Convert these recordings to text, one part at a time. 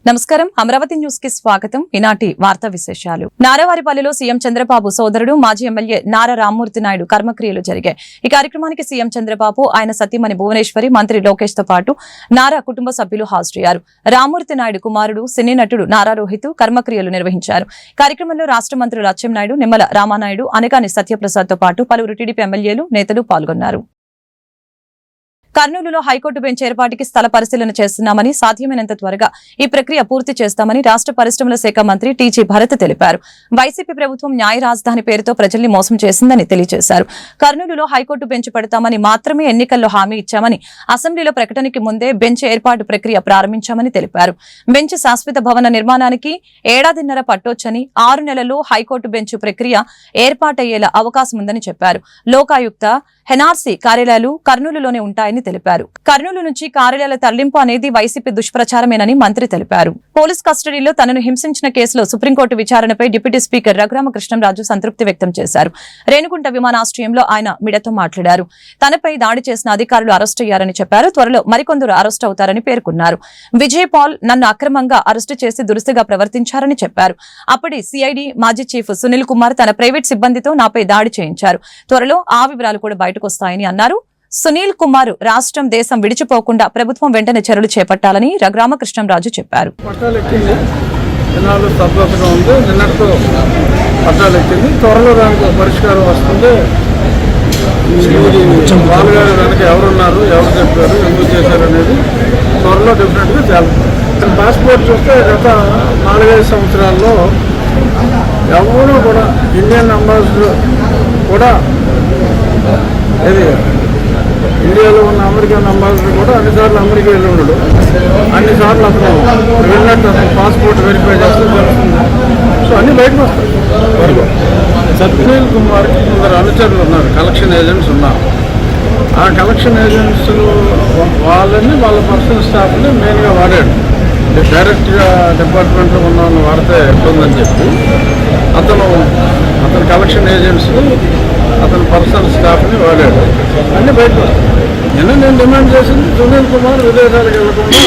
నమస్కారం అమరావతి న్యూస్ కి స్వాగతం. ఈనాటి వార్తా విశేషాలు. నారావారిపల్లిలో సీఎం చంద్రబాబు సోదరుడు మాజీ ఎమ్మెల్యే నారా రామ్మూర్తి నాయుడు కర్మక్రియలు జరిగాయి. ఈ కార్యక్రమానికి సీఎం చంద్రబాబు, ఆయన సతీమణి భువనేశ్వరి, మంత్రి లోకేష్ తో పాటు నారా కుటుంబ సభ్యులు హాజరయ్యారు. రామ్మూర్తి నాయుడు కుమారుడు సినీ నటుడు నారా రోహిత్ కర్మక్రియలు నిర్వహించారు. కార్యక్రమంలో రాష్ట్ర మంత్రులు అచ్చెన్నాయుడు, నిమ్మల రామానాయుడు, అనగాని సత్యప్రసాద్ తో పాటు పలువురు టీడీపీ ఎమ్మెల్యేలు, నేతలు పాల్గొన్నారు. కర్నూలులో హైకోర్టు బెంచ్ ఏర్పాటుకి స్థల పరిశీలన చేస్తున్నామని, సాధ్యమైనంత త్వరగా ఈ ప్రక్రియ పూర్తి చేస్తామని రాష్ట్ర పరిశ్రమల శాఖ మంత్రి టీజీ భరత్ తెలిపారు. వైసీపీ ప్రభుత్వం న్యాయ రాజధాని పేరుతో ప్రజల్ని మోసం చేసిందని తెలియజేశారు. కర్నూలులో హైకోర్టు బెంచ్ పెడతామని మాత్రమే ఎన్నికల్లో హామీ ఇచ్చామని, అసెంబ్లీలో ప్రకటనకి ముందే బెంచ్ ఏర్పాటు ప్రక్రియ ప్రారంభించామని తెలిపారు. బెంచ్ శాశ్వత భవన నిర్మాణానికి ఏడాదిన్నర పట్టొచ్చని, 6 నెలల్లో హైకోర్టు బెంచ్ ప్రక్రియ ఏర్పాటయ్యేలా అవకాశం ఉందని చెప్పారు. లోకాయుక్త, ఎన్ఆర్సీ కార్యాలయాలు కర్నూలులోనే ఉంటాయని తెలిపారు. కర్నూలు నుంచి కార్యాలయాల తరలింపు అనేది వైసీపీ దుష్ప్రచారమేనని మంత్రి తెలిపారు. పోలీస్ కస్టడీలో తనను హింసించిన కేసులో సుప్రీంకోర్టు విచారణపై డిప్యూటీ స్పీకర్ రఘురామకృష్ణంరాజు సంతృప్తి వ్యక్తం చేశారు. రేణుగుంట విమానాశ్రయంలో ఆయన మీడియాతో మాట్లాడారు. తనపై దాడి చేసిన అధికారులు అరెస్టు అయ్యారని చెప్పారు. త్వరలో మరికొందరు అరెస్టు అవుతారని పేర్కొన్నారు. విజయ్ పాల్ నన్ను అక్రమంగా అరెస్టు చేసి దురుసుగా ప్రవర్తించారని చెప్పారు. అప్పటి సిఐడి మాజీ చీఫ్ సునీల్ కుమార్ తన ప్రైవేట్ సిబ్బందితో నాపై దాడి చేయించారు. త్వరలో ఆ వివరాలు కూడా బయటకు వస్తాయని అన్నారు. సునీల్ కుమార్ రాష్ట్రం, దేశం విడిచిపోకుండా ప్రభుత్వం వెంటనే చర్యలు చేపట్టాలని రఘురామకృష్ణంరాజు చెప్పారు. త్వరలో దానికి పరిష్కారం వస్తుంది. బాలుగారు వెనక ఎవరున్నారు, ఎవరు చెప్పారు, ఎందుకు చేశారు అనేది త్వరలో డెఫినెట్గా తేలుతుంది. పాస్పోర్ట్ చూస్తే గత 4-5 సంవత్సరాల్లో ఎవరు కూడా ఇండియన్ అంబాసిడర్ కూడా ఇండియాలో ఉన్న అమెరికన్ అంబాసిడర్ కూడా అన్నిసార్లు అమెరికా వెళ్ళి ఉండడు. అన్నిసార్లు అతను వెళ్ళినట్టు అతను పాస్పోర్ట్ వెరిఫై చేస్తే తెలుస్తుంది. సో అన్నీ బయటకు వస్తాయి. వరకు సునీల్ కుమార్కి కొందరు అనుచరులు ఉన్నారు, కలెక్షన్ ఏజెంట్స్ ఉన్నారు. ఆ కలెక్షన్ ఏజెంట్స్లు వాళ్ళని వాళ్ళ పర్సనల్ స్టాఫ్ని మెయిన్గా వాడాడు. డైరెక్ట్గా డిపార్ట్మెంట్లో ఉన్న వాళ్ళని వాడితే ఎట్లుందని చెప్పి అతను కలెక్షన్ ఏజెంట్స్ని, అతని పర్సనల్ స్టాఫ్ని వాడాడు. అన్నీ బయటకు వస్తాయి. నేను డిమాండ్ చేసింది సునీల్ కుమార్ విదేశాలకు వెళ్లకుండా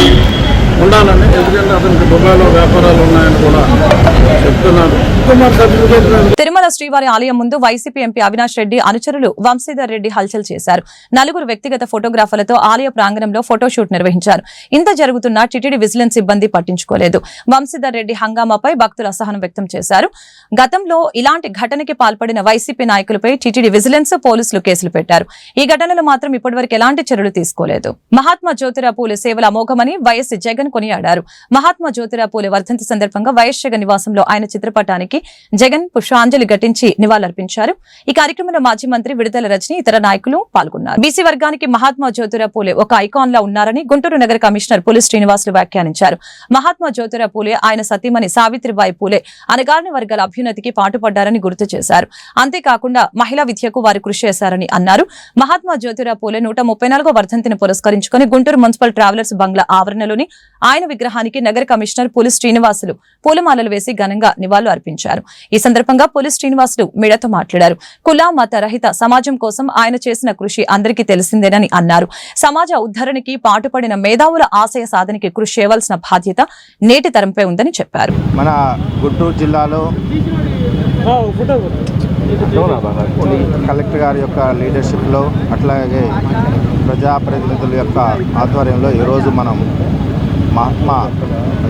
ఉండాలని. ఎందుకంటే అతనికి దుబాయ్లో వ్యాపారాలు ఉన్నాయని కూడా చెప్తున్నాను. తిరుమల శ్రీవారి ఆలయం ముందు వైసీపీ ఎంపీ అవినాష్ రెడ్డి అనుచరులు వంశీధర్ రెడ్డి హల్చల్ చేశారు. 4 వ్యక్తిగత ఫోటోగ్రాఫర్లతో ఆలయ ప్రాంగణంలో ఫోటోషూట్ నిర్వహించారు. ఇంత జరుగుతున్నా టీటీడీ విజిలెన్స్ సిబ్బంది పట్టించుకోలేదు. వంశీధర్ రెడ్డి హంగామాపై భక్తులు అసహనం వ్యక్తం చేశారు. గతంలో ఇలాంటి ఘటనకి పాల్పడిన వైసీపీ నాయకులపై టీటీడీ విజిలెన్స్, పోలీసులు కేసులు పెట్టారు. ఈ ఘటనలో మాత్రం ఇప్పటివరకు ఎలాంటి చర్యలు తీసుకోలేదు. మహాత్మా జ్యోతిరావు పూలే సేవలు అమోఘమని వైఎస్ జగన్ కొనియాడారు. మహాత్మా జ్యోతిరావు పూలే వర్ధంతి సందర్భంగా వైఎస్ జగన్ నివాసంలో ఆయన చిత్రపటానికి జగన్ పుష్పాంజలి ఘటించి నివాళులర్పించారు. ఈ కార్యక్రమంలో మాజీ మంత్రి విడుదల రజని, ఇతర నాయకులు పాల్గొన్నారు. బీసీ వర్గానికి మహాత్మా జ్యోతిరావు పూలే ఒక ఐకాన్ లా ఉన్నారని గుంటూరు నగర కమిషనర్ పులి శ్రీనివాసులు వ్యాఖ్యానించారు. మహాత్మా జ్యోతిరావు పూలే, ఆయన సతీమణి సావిత్రిబాయి పూలే అణగారిన వర్గాల అభ్యున్నతికి పాటుపడ్డారని గుర్తు చేశారు. అంతేకాకుండా మహిళా విద్యకు వారు కృషి చేశారని అన్నారు. మహాత్మా జ్యోతిరావు పూలే 134వ వర్ధంతిని పురస్కరించుకుని గుంటూరు మున్సిపల్ ట్రావెలర్స్ బంగ్లా ఆవరణలోని ఆయన విగ్రహానికి నగర కమిషనర్ పులి శ్రీనివాసులు పూలమాలలు వేసి ఘనంగా నివాళులు అర్పించారు. ఈ సందర్భంగా పులి శ్రీనివాసులు మీడియాతో మాట్లాడారు. కుల మత రహిత సమాజం కోసం ఆయన చేసిన కృషి అందరికీ తెలిసిందేనని అన్నారు. సమాజ ఉద్ధరణకి పాటుపడిన మేధావుల ఆశయ సాధనకి కృషి చేయవలసిన బాధ్యత నేటి తరంపై ఉందని చెప్పారు. మన గుంటూరు జిల్లాలో కలెక్టర్ గారి యొక్క లీడర్షిప్లో, అట్లాగే ప్రజాప్రతినిధుల యొక్క ఆధ్వర్యంలో ఈరోజు మనం మహాత్మా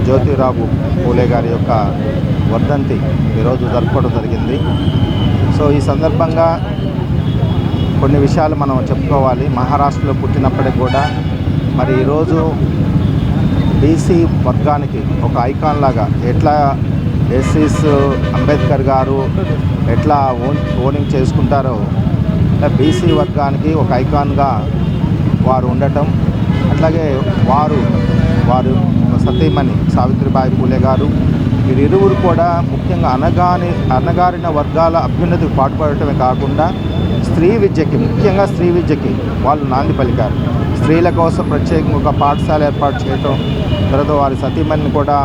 జ్యోతిరావు పూలే గారి యొక్క వర్ధంతి ఈరోజు జరుపుకోవడం జరిగింది. సో ఈ సందర్భంగా కొన్ని విషయాలు మనం చెప్పుకోవాలి. మహారాష్ట్రలో పుట్టినప్పటికి కూడా మరి ఈరోజు బీసీ వర్గానికి ఒక ఐకాన్ లాగా, ఎట్లా ఎస్సీస్ అంబేద్కర్ గారు ఎట్లా ఓనింగ్ చేసుకుంటారో బీసీ వర్గానికి ఒక ఐకాన్గా వారు ఉండటం, అట్లాగే వారు సతీమణి సావిత్రిబాయి పూలే గారు, వీరిరువురు కూడా ముఖ్యంగా అణగారిన వర్గాల అభ్యున్నతికి పాటుపడటమే కాకుండా ముఖ్యంగా స్త్రీ విద్యకి వాళ్ళు నాంది పలికారు. స్త్రీల కోసం ప్రత్యేకంగా ఒక పాఠశాల ఏర్పాటు చేయటం, తర్వాత వారి సతీమణిని కూడా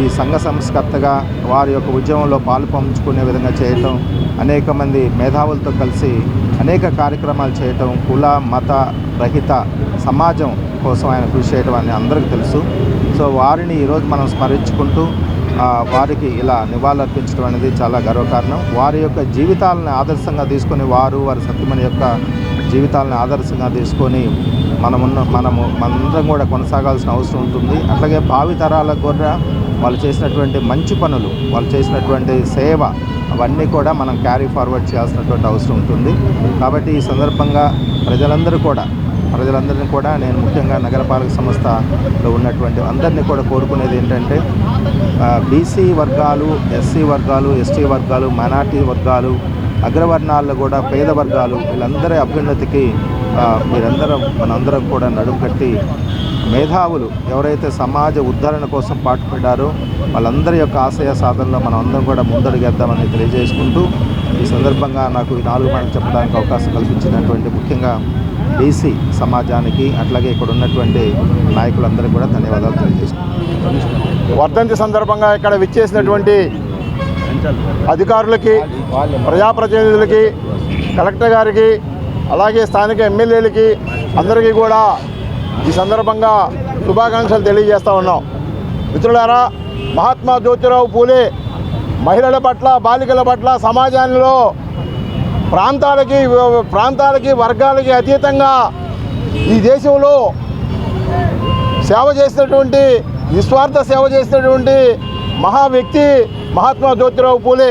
ఈ సంఘ సంస్కర్తగా వారి యొక్క ఉద్యమంలో పాలు పంచుకునే విధంగా చేయటం, అనేక మంది మేధావులతో కలిసి అనేక కార్యక్రమాలు చేయటం, కుల మత రహిత సమాజం కోసం ఆయన కృషి చేయడం అని అందరికీ తెలుసు. సో వారిని ఈరోజు మనం స్మరించుకుంటూ వారికి ఇలా నివాళులర్పించడం అనేది చాలా గర్వకారణం. వారి యొక్క జీవితాలను ఆదర్శంగా తీసుకొని వారి సత్యమణి యొక్క జీవితాలను ఆదర్శంగా తీసుకొని మనందరం కూడా కొనసాగాల్సిన అవసరం ఉంటుంది. అట్లాగే భావితరాలకు కూడా వాళ్ళు చేసినటువంటి మంచి పనులు, వాళ్ళు చేసినటువంటి సేవ అవన్నీ కూడా మనం క్యారీ ఫార్వర్డ్ చేయాల్సినటువంటి అవసరం ఉంటుంది. కాబట్టి ఈ సందర్భంగా ప్రజలందరినీ కూడా నేను ముఖ్యంగా నగరపాలక సంస్థలో ఉన్నటువంటి అందరినీ కూడా కోరుకునేది ఏంటంటే బీసీ వర్గాలు, ఎస్సీ వర్గాలు, ఎస్టీ వర్గాలు, మైనార్టీ వర్గాలు, అగ్రవర్ణాల్లో కూడా పేద వర్గాలు వీళ్ళందరి అభ్యున్నతికి మనందరం కూడా నడుము కట్టి మేధావులు ఎవరైతే సమాజ ఉద్ధరణ కోసం పాటుపడ్డారో వాళ్ళందరి యొక్క ఆశయ సాధనలో మనం అందరం కూడా ముందడుగేద్దామని తెలియజేసుకుంటూ ఈ సందర్భంగా నాకు ఈ 4 మాటలు చెప్పడానికి అవకాశం కల్పించినటువంటి ముఖ్యంగా బీసీ సమాజానికి అట్లాగే ఇక్కడ ఉన్నటువంటి నాయకులందరికీ కూడా ధన్యవాదాలు తెలియజేసుకుంటాం. వర్ధంతి సందర్భంగా ఇక్కడ విచ్చేసినటువంటి అధికారులకి, ప్రజాప్రతినిధులకి, కలెక్టర్ గారికి, అలాగే స్థానిక ఎమ్మెల్యేలకి అందరికీ కూడా ఈ సందర్భంగా శుభాకాంక్షలు తెలియజేస్తూ ఉన్నాం. మిత్రులారా, మహాత్మా జ్యోతిరావు పూలే మహిళల పట్ల, బాలికల పట్ల సమాజంలో ప్రాంతాలకి వర్గాలకి అతీతంగా ఈ దేశంలో సేవ చేసినటువంటి, నిస్వార్థ సేవ చేసినటువంటి మహా వ్యక్తి మహాత్మా జ్యోతిరావు పూలే.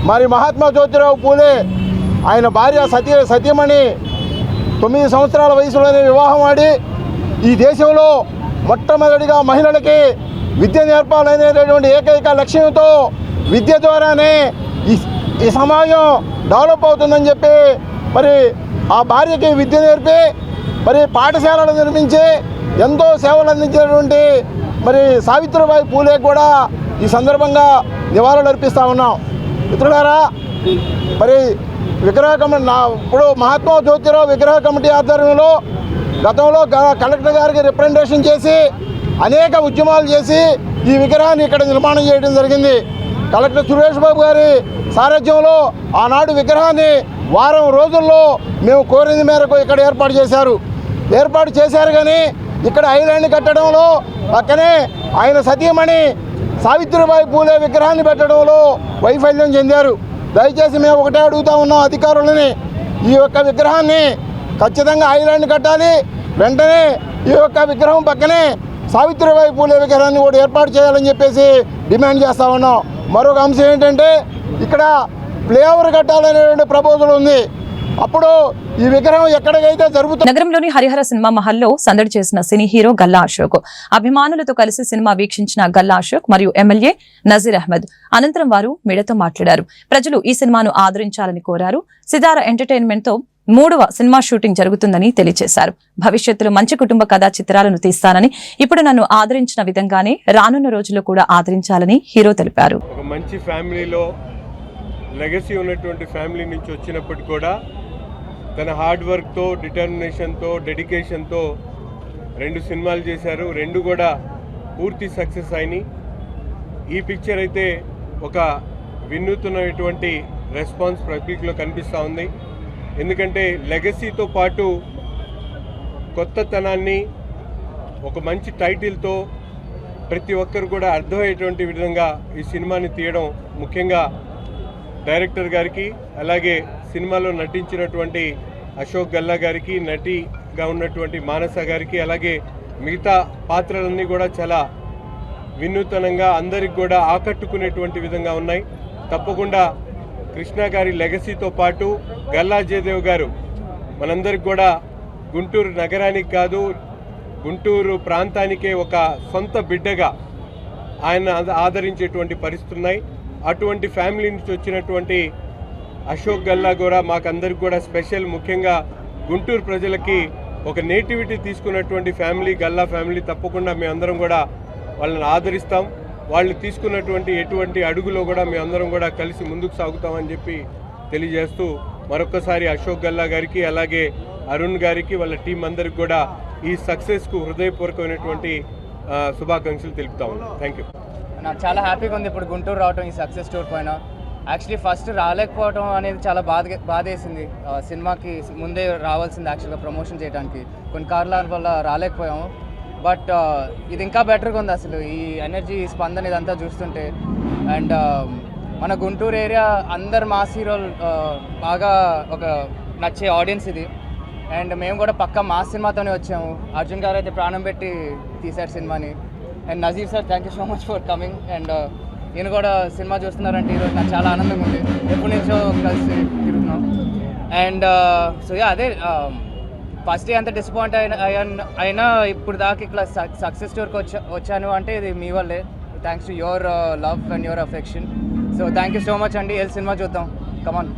మరి మహాత్మా జ్యోతిరావు పూలే ఆయన భార్య సతీమణి 9 సంవత్సరాల వయసులోనే వివాహం ఆడి ఈ దేశంలో మొట్టమొదటిగా మహిళలకి విద్య నేర్పాలనేటటువంటి ఏకైక లక్ష్యంతో విద్య ద్వారానే ఈ సమాజం డెవలప్ అవుతుందని చెప్పి మరి ఆ భార్యకి విద్య నేర్పి మరి పాఠశాలలు నిర్మించి ఎంతో సేవలు అందించినటువంటి మరి సావిత్రిబాయి పూలే కూడా ఈ సందర్భంగా నివాళులు అర్పిస్తూ ఉన్నాం. మిత్రులారా, మరి విగ్రహ కమిటీ ఇప్పుడు మహాత్మా జ్యోతిరావు విగ్రహ కమిటీ ఆధ్వర్యంలో గతంలో కలెక్టర్ గారికి రిప్రజెంటేషన్ చేసి అనేక ఉద్యమాలు చేసి ఈ విగ్రహాన్ని ఇక్కడ నిర్మాణం చేయడం జరిగింది. కలెక్టర్ సురేష్ బాబు గారి సారథ్యంలో ఆనాడు విగ్రహాన్ని వారం రోజుల్లో మేము కోరింది మేరకు ఇక్కడ ఏర్పాటు చేశారు. కానీ ఇక్కడ ఐలాండ్ కట్టడంలో పక్కనే ఆయన సతీమణి సావిత్రిబాయి పూలే విగ్రహాన్ని పెట్టడంలో వైఫల్యం చెందారు. దయచేసి మేము ఒకటే అడుగుతూ ఉన్నాం అధికారులని, ఈ యొక్క విగ్రహాన్ని ఖచ్చితంగా ఐలాండ్ కట్టాలి. వెంటనే ఈ యొక్క విగ్రహం పక్కనే సావిత్రిబాయి పూలే విగ్రహాన్ని కూడా ఏర్పాటు చేయాలని చెప్పేసి డిమాండ్ చేస్తూ ఉన్నాం. మరొక అంశం ఏంటంటే ఇక్కడ ఫ్లైఓవర్ కట్టాలనేటువంటి ప్రపోజల్ ఉంది. అప్పుడు ఈ విగ్రహం ఎక్కడికైతే జరుగుతుంది. నగరంలోని హరిహర సినిమా మహల్లో సందడి చేసిన సినీ హీరో గల్లా అశోక్ అభిమానులతో కలిసి సినిమా వీక్షించిన గల్లా అశోక్ మరియు ఎమ్మెల్యే నజీర్ అహ్మద్ అనంతరం వారు మీడియాతో మాట్లాడారు. ప్రజలు ఈ సినిమాను ఆదరించాలని కోరారు. సితారా ఎంటర్టైన్మెంట్ తో 3వ సినిమా షూటింగ్ జరుగుతుందని తెలియజేశారు. భవిష్యత్తులో మంచి కుటుంబ కథా చిత్రాలను తీస్తానని, ఇప్పుడు నన్ను ఆదరించిన విధంగానే రానున్న రోజుల్లో కూడా ఆదరించాలని హీరో తెలిపారు. ఒక మంచి ఫ్యామిలీలో లెగసీ ఉన్నటువంటి ఫ్యామిలీ నుంచి వచ్చినప్పటికీ కూడా తన హార్డ్ వర్క్తో, డిటర్మినేషన్తో, డెడికేషన్తో 2 సినిమాలు చేశారు. 2 కూడా పూర్తి సక్సెస్ అయినాయి. ఈ పిక్చర్ అయితే ఒక వినూత్నమైనటువంటి రెస్పాన్స్ పబ్లిక్లో కనిపిస్తూ ఉంది. ఎందుకంటే లెగసీతో పాటు కొత్తతనాన్ని ఒక మంచి టైటిల్తో ప్రతి ఒక్కరు కూడా అర్థమయ్యేటువంటి విధంగా ఈ సినిమాని తీయడం, ముఖ్యంగా డైరెక్టర్ గారికి, అలాగే సినిమాలో నటించినటువంటి అశోక్ గల్లా గారికి, నటిగా ఉన్నటువంటి మానస గారికి, అలాగే మిగతా పాత్రలన్నీ కూడా చాలా వినూతనంగా అందరికి కూడా ఆకట్టుకునేటువంటి విధంగా ఉన్నాయి. తప్పకుండా కృష్ణ గారి లెగసీతో పాటు గల్లా జయదేవ్ గారు మనందరికి కూడా గుంటూరు నగరానికి కాదు, గుంటూరు ప్రాంతానికే ఒక సొంత బిడ్డగా ఆయన ఆదరించేటువంటి పరిస్థితులు ఉన్నాయి. అటువంటి ఫ్యామిలీ నుంచి వచ్చినటువంటి అశోక్ గల్లా కూడా మాకందరికి కూడా స్పెషల్. ముఖ్యంగా గుంటూరు ప్రజలకి ఒక నేటివిటీ తీసుకున్నటువంటి ఫ్యామిలీ గల్లా ఫ్యామిలీ. తప్పకుండా మేమందరం కూడా వాళ్ళని ఆదరిస్తాం. వాళ్ళు తీసుకున్నటువంటి ఎటువంటి అడుగులో కూడా మేమందరం కూడా కలిసి ముందుకు సాగుతామని చెప్పి తెలియజేస్తూ మరొకసారి అశోక్ గల్లా గారికి, అలాగే అరుణ్ గారికి, వాళ్ళ టీం అందరికి కూడా ఈ సక్సెస్కు హృదయపూర్వకమైనటువంటి శుభాకాంక్షలు తెలుపుతా ఉన్నాం. Thank you. నాకు చాలా హ్యాపీగా ఉంది ఇప్పుడు గుంటూరు రావటం, ఈ సక్సెస్ టూర్ పైన. యాక్చువల్లీ ఫస్ట్ రాలేకపోవడం అనేది చాలా బాధేసింది. సినిమాకి ముందే రావాల్సింది యాక్చువల్గా ప్రమోషన్ చేయడానికి, కొన్ని కారణాల వల్ల రాలేకపోయాము. బట్ ఇది ఇంకా బెటర్గా ఉంది అసలు ఈ ఎనర్జీ స్పందన ఇదంతా చూస్తుంటే. అండ్ మన గుంటూరు ఏరియా అందరు మాస్ హీరోలు బాగా ఒక నచ్చే ఆడియన్స్ ఇది. అండ్ మేము కూడా పక్కా మాస్ సినిమాతోనే వచ్చాము. అర్జున్ గారు అయితే ప్రాణం పెట్టి తీశారు సినిమాని. And Nazir sir thank you so much for coming. And నేను కూడా సినిమా చూస్తున్నారంటే ఈరోజు నాకు చాలా ఆనందంగా ఉంది. ఎప్పటి నుంచో కలిసి తిరుగుతున్నాం. అండ్ సో అదే ఫస్ట్ డే అంత డిసప్పాయింట్ అయినా ఇప్పుడు దాకా ఇట్లా సక్సెస్ స్టోర్కి వచ్చాను అంటే ఇది మీ వల్లే. Thanks to your love and your affection. So thank you so much అండి. వెళ్ళి సినిమా చూద్దాం. కమాన్.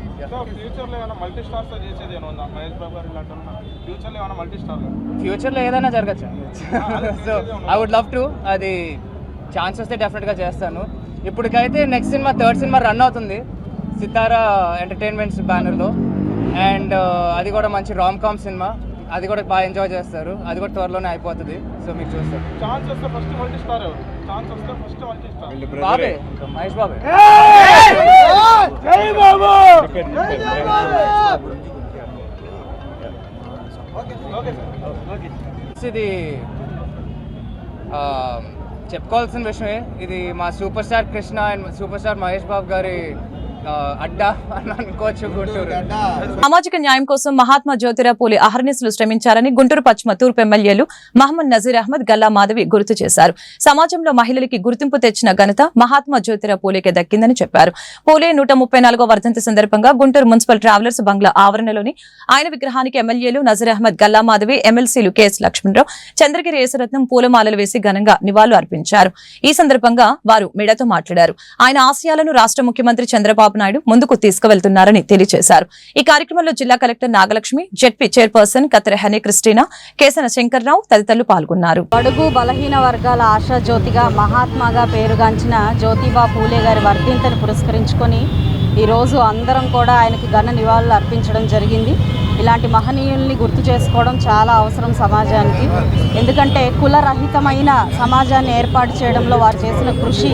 ఫ్యూచర్లో ఏదైనా జరగచ్చు. So I would love to. అది ఛాన్స్ వస్తే డెఫినెట్గా చేస్తాను. ఇప్పటికైతే next cinema third cinema run అవుతుంది సితారా ఎంటర్టైన్మెంట్స్ బ్యానర్లో. అండ్ అది కూడా మంచి రామ్ కామ్ సినిమా. అది కూడా బాగా ఎంజాయ్ చేస్తారు. అది కూడా త్వరలోనే అయిపోతుంది. సో మీరు చూస్తారు. బాబే మహేష్ బాబే. ఇది చెప్పుకోవాల్సిన విషయమే. ఇది మా super star Krishna and super star Mahesh Babu గారి అడ్డా అని అనుకోవచ్చు గుంటూరు. సామాజిక న్యాయం కోసం మహాత్మా జ్యోతిరావు పూలే అహర్నిశలు శ్రమించారని గుంటూరు పశ్చిమ తూర్పు ఎమ్మెల్యేలు మహమ్మద్ నజీర్ అహ్మద్, గల్లా మాధవి గుర్తు చేశారు. సమాజంలో మహిళలకి గుర్తింపు తెచ్చిన ఘనత మహాత్మా జ్యోతిరావు పూలేకే దక్కిందని చెప్పారు. పూలే 134వ వర్ధంతి సందర్భంగా గుంటూరు మున్సిపల్ ట్రావెలర్స్ బంగ్లా ఆవరణలోని ఆయన విగ్రహానికి ఎమ్మెల్యేలు నజీర్ అహ్మద్, గల్లా మాధవి, ఎమ్మెల్సీలు కెఎస్ లక్ష్మణరావు, చంద్రగిరి యేసరత్నం పూలమాలలు వేసి ఘనంగా నివాళులు అర్పించారు. ఈ సందర్భంగా వారు మీడియాతో మాట్లాడారు. ఆయన ఆశయాలను రాష్ట్ర ముఖ్యమంత్రి చంద్రబాబు నాయుడు ముందుకు తీసుకువెళ్తున్నారని తెలియజేశారు. ఈ కార్యక్రమంలో జిల్లా కలెక్టర్ నాగలక్ష్మి, జెడ్పీ చైర్పర్సన్ కత్తెర హనీ క్రిస్టినా, కేసన శంకర్రావు తదితరులు పాల్గొన్నారు. బడుగు బలహీన వర్గాల ఆశా జ్యోతిగా మహాత్మాగా పేరుగాంచిన జ్యోతిబా పూలే గారి వర్ధంతిని పురస్కరించుకొని ఈరోజు అందరం కూడా ఆయనకి ఘన నివాళులు అర్పించడం జరిగింది. ఇలాంటి మహనీయుల్ని గుర్తు చేసుకోవడం చాలా అవసరం సమాజానికి. ఎందుకంటే కులరహితమైన సమాజాన్ని ఏర్పాటు చేయడంలో వారు చేసిన కృషి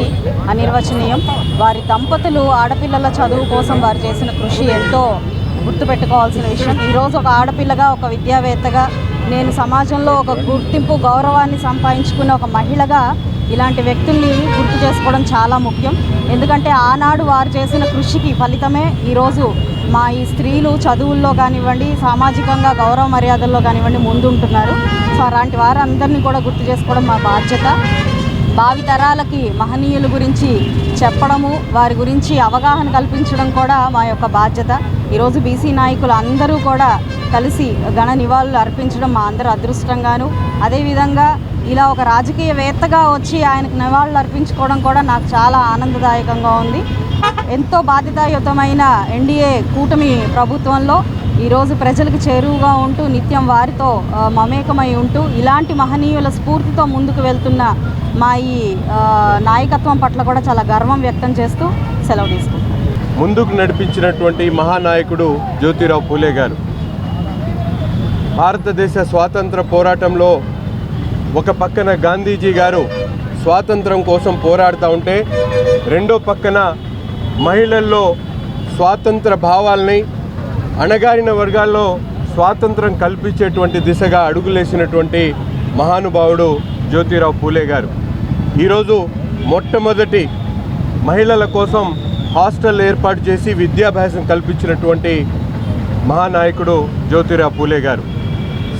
అనిర్వచనీయం. వారి దంపతులు ఆడపిల్లల చదువు కోసం వారు చేసిన కృషి ఎంతో గుర్తుపెట్టుకోవాల్సిన విషయం. ఈరోజు ఒక ఆడపిల్లగా, ఒక విద్యావేత్తగా, నేను సమాజంలో ఒక గుర్తింపు, గౌరవాన్ని సంపాదించుకున్న ఒక మహిళగా ఇలాంటి వ్యక్తుల్ని గుర్తు చేసుకోవడం చాలా ముఖ్యం. ఎందుకంటే ఆనాడు వారు చేసిన కృషికి ఫలితమే ఈరోజు మా ఈ స్త్రీలు చదువుల్లో కానివ్వండి, సామాజికంగా గౌరవ మర్యాదల్లో కానివ్వండి ముందుంటున్నారు. సో అలాంటి వారందరినీ కూడా గుర్తు చేసుకోవడం మా బాధ్యత. భావితరాలకి మహనీయుల గురించి చెప్పడము, వారి గురించి అవగాహన కల్పించడం కూడా మా యొక్క బాధ్యత. ఈరోజు బీసీ నాయకులు అందరూ కూడా కలిసి ఘన నివాళులు అర్పించడం మా అందరూ అదృష్టంగాను, అదేవిధంగా ఇలా ఒక రాజకీయవేత్తగా వచ్చి ఆయనకు నివాళులు అర్పించుకోవడం కూడా నాకు చాలా ఆనందదాయకంగా ఉంది. ఎంతో బాధ్యతాయుతమైన ఎన్డీఏ కూటమి ప్రభుత్వంలో ఈరోజు ప్రజలకు చేరువుగా ఉంటూ నిత్యం వారితో మమేకమై ఉంటూ ఇలాంటి మహనీయుల స్ఫూర్తితో ముందుకు వెళ్తున్న మా ఈ నాయకత్వం పట్ల కూడా చాలా గర్వం వ్యక్తం చేస్తూ సెలవు తీసుకుంటాం. ముందుకు నడిపించినటువంటి మహానాయకుడు జ్యోతిరావు పూలే గారు భారతదేశ స్వాతంత్ర పోరాటంలో ఒక పక్కన గాంధీజీ గారు స్వాతంత్రం కోసం పోరాడుతూ ఉంటే, రెండో పక్కన మహిళల్లో స్వాతంత్ర భావాల్ని, అణగారిన వర్గాల్లో స్వాతంత్రం కల్పించేటువంటి దిశగా అడుగులేసినటువంటి మహానుభావుడు జ్యోతిరావు పూలే గారు. ఈరోజు మొట్టమొదటి మహిళల కోసం హాస్టల్ ఏర్పాటు చేసి విద్యాభ్యాసం కల్పించినటువంటి మహానాయకుడు జ్యోతిరావు పూలే గారు.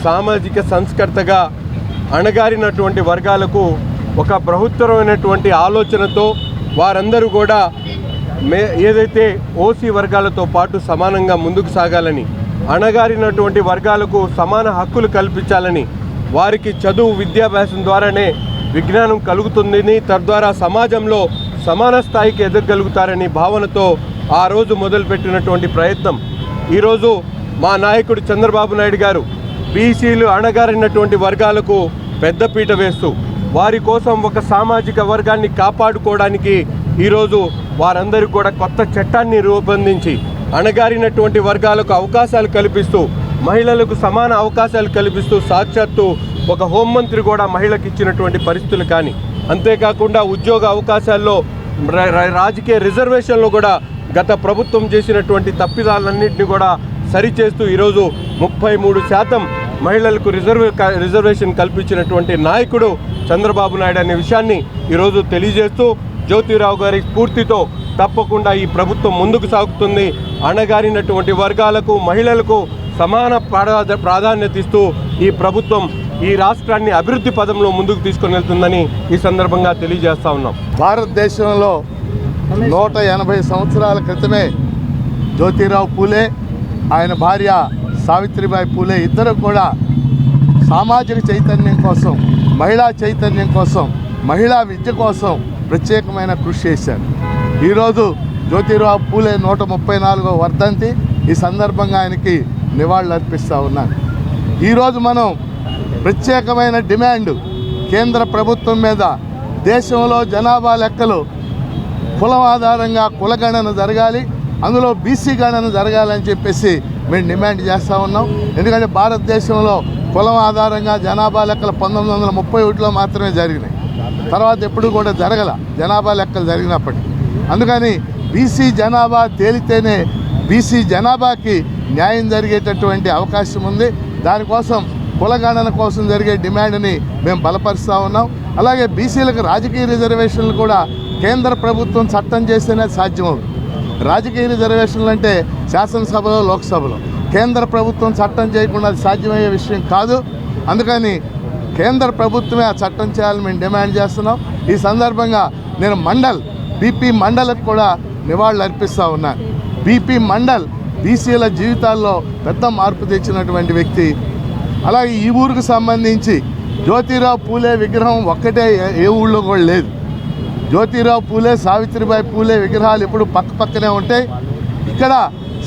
సామాజిక సంస్కర్తగా అణగారినటువంటి వర్గాలకు ఒక బృహత్తరమైనటువంటి ఆలోచనతో వారందరూ కూడా ఏదైతే ఓసీ వర్గాలతో పాటు సమానంగా ముందుకు సాగాలని, అణగారినటువంటి వర్గాలకు సమాన హక్కులు కల్పించాలని, వారికి చదువు విద్యాభ్యాసం ద్వారానే విజ్ఞానం కలుగుతుందని, తద్వారా సమాజంలో సమాన స్థాయికి ఎదగలుగుతారని భావనతో ఆ రోజు మొదలుపెట్టినటువంటి ప్రయత్నం ఈరోజు మా నాయకుడు చంద్రబాబు నాయుడు గారు బీసీలు, అణగారినటువంటి వర్గాలకు పెద్దపీట వేస్తూ వారి కోసం ఒక సామాజిక వర్గాన్ని కాపాడుకోవడానికి ఈరోజు వారందరికీ కూడా కొత్త చట్టాన్ని రూపొందించి అణగారినటువంటి వర్గాలకు అవకాశాలు కల్పిస్తూ, మహిళలకు సమాన అవకాశాలు కల్పిస్తూ, సాక్షాత్తు ఒక హోంమంత్రి కూడా మహిళకి ఇచ్చినటువంటి పరిస్థితులు కానీ, అంతేకాకుండా ఉద్యోగ అవకాశాల్లో రాజకీయ రిజర్వేషన్లో కూడా గత ప్రభుత్వం చేసినటువంటి తప్పిదాలన్నింటినీ కూడా సరిచేస్తూ ఈరోజు 33% మహిళలకు రిజర్వేషన్ కల్పించినటువంటి నాయకుడు చంద్రబాబు నాయుడు అనే విషయాన్ని ఈరోజు తెలియజేస్తూ జ్యోతిరావు గారి స్ఫూర్తితో తప్పకుండా ఈ ప్రభుత్వం ముందుకు సాగుతుంది. అణగారినటువంటి వర్గాలకు మహిళలకు సమాన ప్రాధాన్యత ఇస్తూ ఈ ప్రభుత్వం ఈ రాష్ట్రాన్ని అభివృద్ధి పదంలో ముందుకు తీసుకొని వెళ్తుందని ఈ సందర్భంగా తెలియజేస్తా ఉన్నాం. భారతదేశంలో 180 సంవత్సరాల క్రితమే జ్యోతిరావు పూలే, ఆయన భార్య సావిత్రిబాయి పూలే ఇద్దరు కూడా సామాజిక చైతన్యం కోసం, మహిళా చైతన్యం కోసం, మహిళా విద్య కోసం ప్రత్యేకమైన కృషి చేశారు. ఈరోజు జ్యోతిరావు పూలే 134వ వర్ధంతి. ఈ సందర్భంగా ఆయనకి నివాళులు అర్పిస్తూ ఉన్నాను. ఈరోజు మనం ప్రత్యేకమైన డిమాండ్ కేంద్ర ప్రభుత్వం మీద, దేశంలో జనాభా లెక్కలు కులం ఆధారంగా కులగణన జరగాలి, అందులో బీసీ గణన జరగాలని చెప్పేసి మేము డిమాండ్ చేస్తూ ఉన్నాం. ఎందుకంటే భారతదేశంలో కులం ఆధారంగా జనాభా లెక్కలు 1931లో మాత్రమే జరిగినాయి. తర్వాత ఎప్పుడు కూడా జరగల జనాభా లెక్కలు జరిగినప్పటికీ. అందుకని బీసీ జనాభా తేలితేనే బీసీ జనాభాకి న్యాయం జరిగేటటువంటి అవకాశం ఉంది. దానికోసం కులగణన కోసం జరిగే డిమాండ్ని మేము బలపరుస్తూ ఉన్నాం. అలాగే బీసీలకు రాజకీయ రిజర్వేషన్లు కూడా కేంద్ర ప్రభుత్వం చట్టం చేస్తేనే సాధ్యమవుతుంది. రాజకీయ రిజర్వేషన్లు అంటే శాసనసభలో, లోక్సభలో. కేంద్ర ప్రభుత్వం చట్టం చేయకుండా అది సాధ్యమయ్యే విషయం కాదు. అందుకని కేంద్ర ప్రభుత్వమే ఆ చట్టం చేయాలని మేము డిమాండ్ చేస్తున్నాం. ఈ సందర్భంగా నేను బీపీ మండల్కి కూడా నివాళులు అర్పిస్తూ ఉన్నాను. బీపీ మండల్ బీసీల జీవితాల్లో పెద్ద మార్పు తెచ్చినటువంటి వ్యక్తి. అలాగే ఈ ఊరికి సంబంధించి జ్యోతిరావు పూలే విగ్రహం ఒక్కటే ఏ ఊళ్ళో కూడా లేదు. జ్యోతిరావు పూలే, సావిత్రిబాయి పూలే విగ్రహాలు ఎప్పుడు పక్కనే ఉంటాయి. ఇక్కడ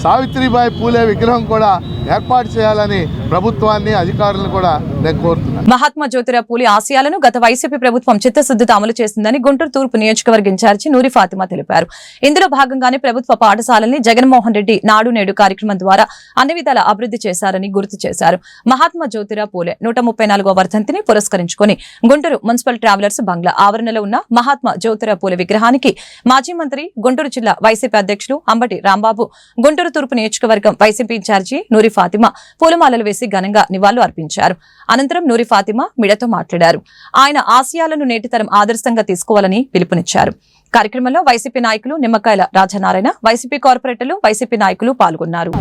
సావిత్రిబాయి పూలే విగ్రహం కూడా ఏర్పాటు చేయాలని ప్రభుత్వాన్ని, అధికారులను కూడా నేను కోరుతున్నాను. మహాత్మా జ్యోతిరావు పూలే ఆశయాలను గత వైసీపీ ప్రభుత్వం చిత్తశుద్ధితో అమలు చేస్తుందని గుంటూరు తూర్పు నియోజకవర్గ ఇన్ఛార్జి నూరి ఫాతిమా తెలిపారు. ఇందులో భాగంగానే ప్రభుత్వ పాఠశాలల్ని జగన్మోహన్ రెడ్డి నాడు నేడు కార్యక్రమం ద్వారా అన్ని విధాల అభివృద్ధి చేశారని గుర్తు చేశారు. మహాత్మా జ్యోతిరావు పూలే 134వ వర్ధంతిని పురస్కరించుకుని గుంటూరు మున్సిపల్ ట్రావెలర్స్ బంగ్లా ఆవరణలో ఉన్న మహాత్మా జ్యోతిరావు పూలే విగ్రహానికి మాజీ మంత్రి, గుంటూరు జిల్లా వైసీపీ అధ్యక్షులు అంబటి రాంబాబు, గుంటూరు తూర్పు నియోజకవర్గం వైసీపీ ఇన్ఛార్జి నూరి ఫాతిమా పూలమాలలు వేసి ఘనంగా నివాళులు అర్పించారు. అనంతరం నూరి ఫాతిమా మీడియాతో మాట్లాడారు. ఆయన ఆశయాలను నేటితరం ఆదర్శంగా తీసుకోవాలని పిలుపునిచ్చారు. కార్యక్రమంలో వైసీపీ నాయకులు నిమ్మకాయల రాజనారాయణ, వైసీపీ కార్పొరేటర్లు, వైసీపీ నాయకులు పాల్గొన్నారు.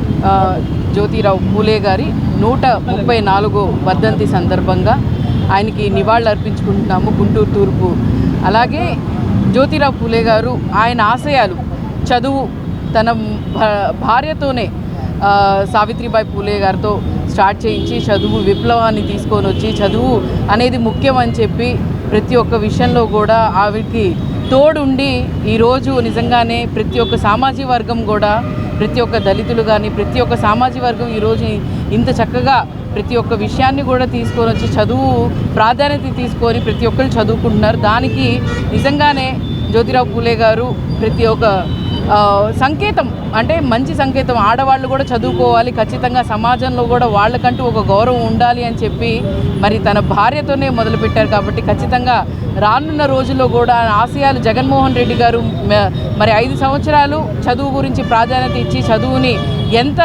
జ్యోతిరావు పూలే గారి 134వ వర్ధంతి సందర్భంగా ఆయనకి నివాళులు అర్పించుకుంటున్నాము గుంటూరు తూర్పు. అలాగే జ్యోతిరావు పూలే గారు ఆయన ఆశయాలు, చదువు తన భార్యతోనే సావిత్రిబాయి పూలే గారితో స్టార్ట్ చేయించి చదువు విప్లవాన్ని తీసుకొని వచ్చి చదువు అనేది ముఖ్యమని చెప్పి ప్రతి ఒక్క విషయంలో కూడా ఆవిడకి తోడుండి ఈరోజు నిజంగానే ప్రతి ఒక్క సామాజిక వర్గం కూడా, ప్రతి ఒక్క దళితులు కానీ ప్రతి ఒక్క సామాజిక వర్గం ఈరోజు ఇంత చక్కగా ప్రతి ఒక్క విషయాన్ని కూడా తీసుకొని వచ్చి చదువు ప్రాధాన్యత తీసుకొని ప్రతి ఒక్కరు చదువుకుంటున్నారు. దానికి నిజంగానే జ్యోతిరావు పూలే గారు ప్రతి ఒక్క సంకేతం, అంటే మంచి సంకేతం. ఆడవాళ్ళు కూడా చదువుకోవాలి, ఖచ్చితంగా సమాజంలో కూడా వాళ్ళకంటూ ఒక గౌరవం ఉండాలి అని చెప్పి మరి తన భార్యతోనే మొదలుపెట్టారు. కాబట్టి ఖచ్చితంగా రానున్న రోజుల్లో కూడా ఆశయాలు జగన్మోహన్ రెడ్డి గారు మరి 5 సంవత్సరాలు చదువు గురించి ప్రాధాన్యత ఇచ్చి చదువుని ఎంత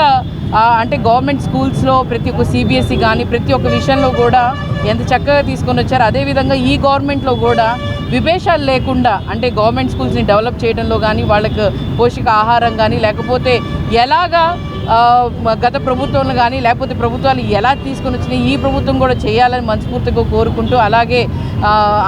అంటే గవర్నమెంట్ స్కూల్స్లో ప్రతి ఒక్క సిబిఎస్ఈ కానీ ప్రతి ఒక్క విషయంలో కూడా ఎంత చక్కగా తీసుకొని వచ్చారు. అదేవిధంగా ఈ గవర్నమెంట్లో కూడా విభేషాలు లేకుండా అంటే గవర్నమెంట్ స్కూల్స్ని డెవలప్ చేయడంలో కానీ, వాళ్ళకి పోషక ఆహారం కానీ, లేకపోతే ఎలాగా గత ప్రభుత్వంలో కానీ లేకపోతే ప్రభుత్వాలు ఎలా తీసుకొని వచ్చినాయి ఈ ప్రభుత్వం కూడా చేయాలని మనస్ఫూర్తిగా కోరుకుంటూ అలాగే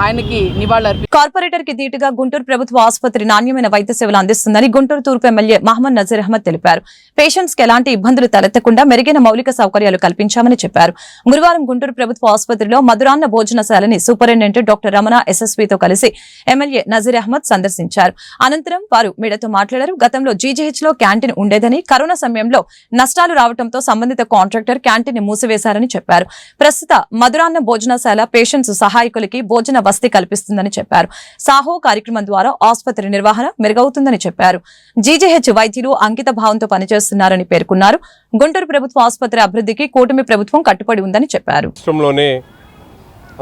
ఆయనకి నివాళులు. కార్పొరేటర్ కి ధీటుగా గుంటూరు ప్రభుత్వ ఆసుపత్రి నాణ్యమైన వైద్య సేవలు అందిస్తుందని గుంటూరు తూర్పు ఎమ్మెల్యే మహమ్మద్ నజీర్ అహ్మద్ తెలిపారు. పేషెంట్స్ కి ఎలాంటి ఇబ్బందులు తలెత్తకుండా మెరుగైన మౌలిక సౌకర్యాలు కల్పించామని చెప్పారు. గురువారం గుంటూరు ప్రభుత్వ ఆసుపత్రిలో మధురాన్న భోజనశాలని సూపరింటెండెంట్ డాక్టర్ రమణ ఎస్ఎస్పీతో కలిసి ఎమ్మెల్యే నజీర్ అహ్మద్ సందర్శించారు. అనంతరం వారు మీడియాతో మాట్లాడారు. గతంలో జీజీహెచ్ లో క్యాంటీన్ ఉండేదని, కరోనా సమయంలో నష్టాలు రావడంతో సంబంధిత కాంట్రాక్టర్ క్యాంటీన్ ని మూసివేశారని చెప్పారు. ప్రస్తుత మధురాన్న భోజనశాల పేషెంట్స్ సహాయకులకి భోజన వసతి కల్పిస్తుందని చెప్పారు. సాహో కార్యక్రమం ద్వారా ఆసుపత్రి నిర్వహణ మెరుగవుతుందని చెప్పారు. జీజీహెచ్ వైద్యులు అంకిత భావంతో పనిచేస్తున్నారని పేర్కొన్నారు. గుంటూరు ప్రభుత్వ ఆసుపత్రి అభివృద్ధికి కూటమి ప్రభుత్వం కట్టుబడి ఉందని చెప్పారు. రాష్ట్రంలోనే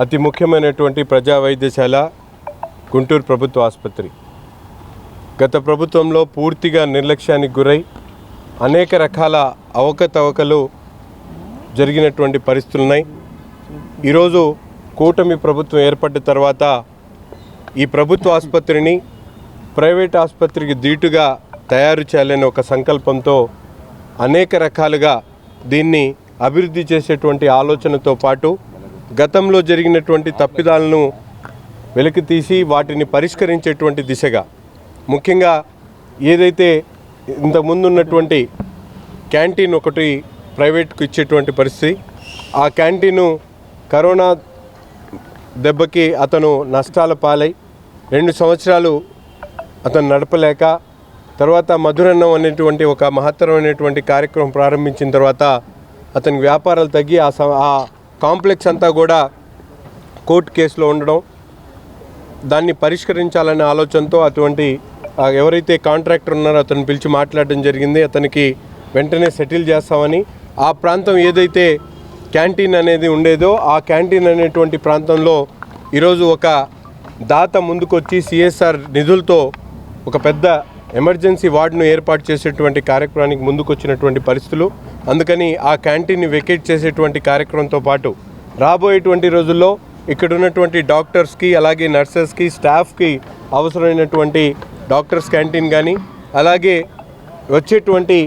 అతి ముఖ్యమైనటువంటి ప్రజా వైద్యశాల గుంటూరు ప్రభుత్వ ఆసుపత్రి గత ప్రభుత్వంలో పూర్తిగా నిర్లక్ష్యానికి గురై అనేక రకాల అవకతవకలు జరిగినటువంటి పరిస్థితులు ఉన్నాయి. ఈరోజు కూటమి ప్రభుత్వం ఏర్పడిన తర్వాత ఈ ప్రభుత్వ ఆసుపత్రిని ప్రైవేట్ ఆసుపత్రికి ధీటుగా తయారు చేయాలనే ఒక సంకల్పంతో అనేక రకాలుగా దీన్ని అభివృద్ధి చేసేటువంటి ఆలోచనతో పాటు గతంలో జరిగినటువంటి తప్పిదాలను వెలికితీసి వాటిని పరిష్కరించేటువంటి దిశగా ముఖ్యంగా ఏదైతే ఇంతకుముందు ఉన్నటువంటి క్యాంటీన్ ఒకటి ప్రైవేట్కు ఇచ్చేటువంటి పరిస్థితి, ఆ క్యాంటీను కరోనా దెబ్బకి అతను నష్టాల పాలై 2 సంవత్సరాలు అతను నడపలేక తర్వాత మధురన్నం అనేటువంటి ఒక మహత్తరమైనటువంటి కార్యక్రమం ప్రారంభించిన తర్వాత అతనికి వ్యాపారాలు తగ్గి ఆ కాంప్లెక్స్ అంతా కూడా కోర్టు కేసులో ఉండడం, దాన్ని పరిష్కరించాలనే ఆలోచనతో అటువంటి ఎవరైతే కాంట్రాక్టర్ ఉన్నారో అతను పిలిచి మాట్లాడడం జరిగింది. అతనికి వెంటనే సెటిల్ చేస్తామని, ఆ ప్రాంతం ఏదైతే క్యాంటీన్ అనేది ఉండేదో ఆ క్యాంటీన్ అనేటువంటి ప్రాంతంలో ఈరోజు ఒక దాత ముందుకొచ్చి సిఎస్ఆర్ నిధులతో ఒక పెద్ద ఎమర్జెన్సీ వార్డును ఏర్పాటు చేసేటువంటి కార్యక్రమానికి ముందుకొచ్చినటువంటి పరిస్థితులు. అందుకని ఆ క్యాంటీన్ని వెకేట్ చేసేటువంటి కార్యక్రమంతో పాటు రాబోయేటువంటి రోజుల్లో ఇక్కడ ఉన్నటువంటి డాక్టర్స్కి అలాగే నర్సెస్కి స్టాఫ్కి అవసరమైనటువంటి డాక్టర్స్ క్యాంటీన్ కానీ అలాగే వచ్చేటువంటి